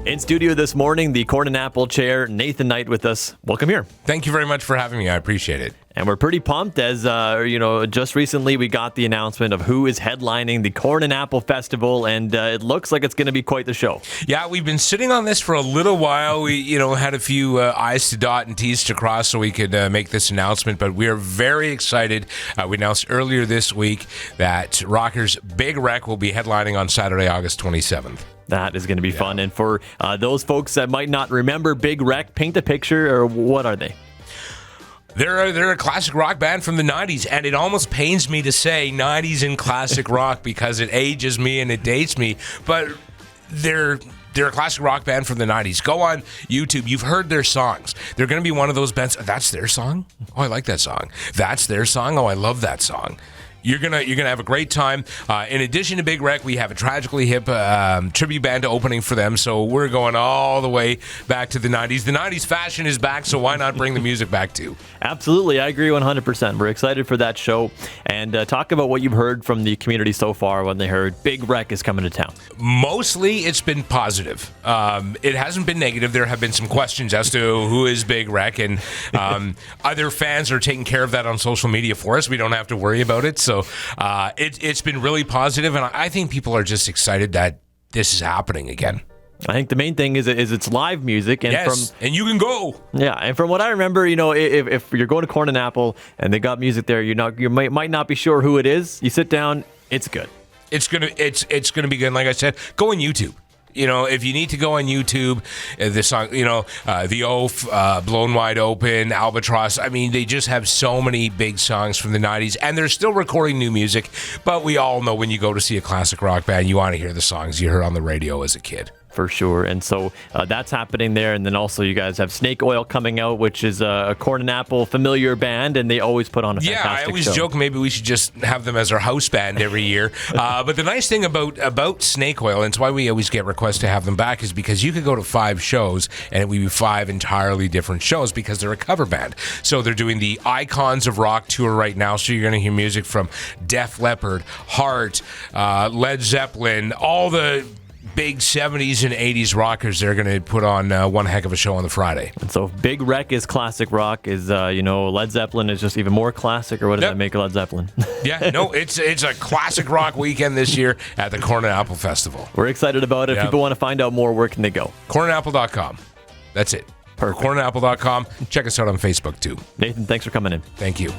In studio this morning, the Corn and Apple chair, Nathan Knight with us. Welcome here. Thank you very much for having me. I appreciate it. And we're pretty pumped as, just recently we got the announcement of who is headlining the Corn and Apple Festival, and it looks like it's going to be quite the show. Yeah, we've been sitting on this for a little while. We, had a few I's to dot and T's to cross so we could make this announcement, but we are very excited. We announced earlier this week that Rockers Big Wreck will be headlining on Saturday, August 27th. That is going to be fun. And for those folks that might not remember Big Wreck, paint a picture, or what are they? They're a classic rock band from the 90s, and it almost pains me to say 90s and classic rock because it ages me and it dates me, but they're a classic rock band from the 90s. Go on YouTube. You've heard their songs. They're going to be one of those bands. That's their song? Oh, I like that song. That's their song? Oh, I love that song. You're gonna have a great time. In addition to Big Wreck, we have a Tragically Hip tribute band opening for them. So we're going all the way back to the 90s. The 90s fashion is back, so why not bring the music back too? Absolutely, I agree 100%. We're excited for that show. And talk about what you've heard from the community so far when they heard Big Wreck is coming to town. Mostly, it's been positive. It hasn't been negative. There have been some questions as to who is Big Wreck, and other fans are taking care of that on social media for us. We don't have to worry about it. So it's been really positive, and I think people are just excited that this is happening again. I think the main thing is it's live music, and and you can go. Yeah, and from what I remember, if you're going to Corn and Apple and they got music there, you might not be sure who it is. You sit down, it's good. It's gonna be good. And like I said, go on YouTube. If you need to go on YouTube, the song, The Oath, Blown Wide Open, Albatross. I mean, they just have so many big songs from the 90s, and they're still recording new music. But we all know when you go to see a classic rock band, you want to hear the songs you heard on the radio as a kid. For sure. And so that's happening there. And then also you guys have Snake Oil coming out, which is a Corn and Apple familiar band, and they always put on a fantastic show. Yeah, I always joke maybe we should just have them as our house band every year. But the nice thing about Snake Oil, and it's why we always get requests to have them back, is because you could go to 5 shows, and it would be 5 entirely different shows because they're a cover band. So they're doing the Icons of Rock tour right now, so you're going to hear music from Def Leppard, Heart, Led Zeppelin, all the big 70s and 80s rockers. They're going to put on one heck of a show on the Friday. And so if Big Wreck is classic rock, is Led Zeppelin is just even more classic, or what does that make Led Zeppelin? It's a classic rock weekend this year at the Corn and Apple Festival. We're excited about it. If people want to find out more, where can they go? cornandapple.com. That's it. Perfect. Cornandapple.com. Check us out on Facebook too. Nathan, thanks for coming in. Thank you.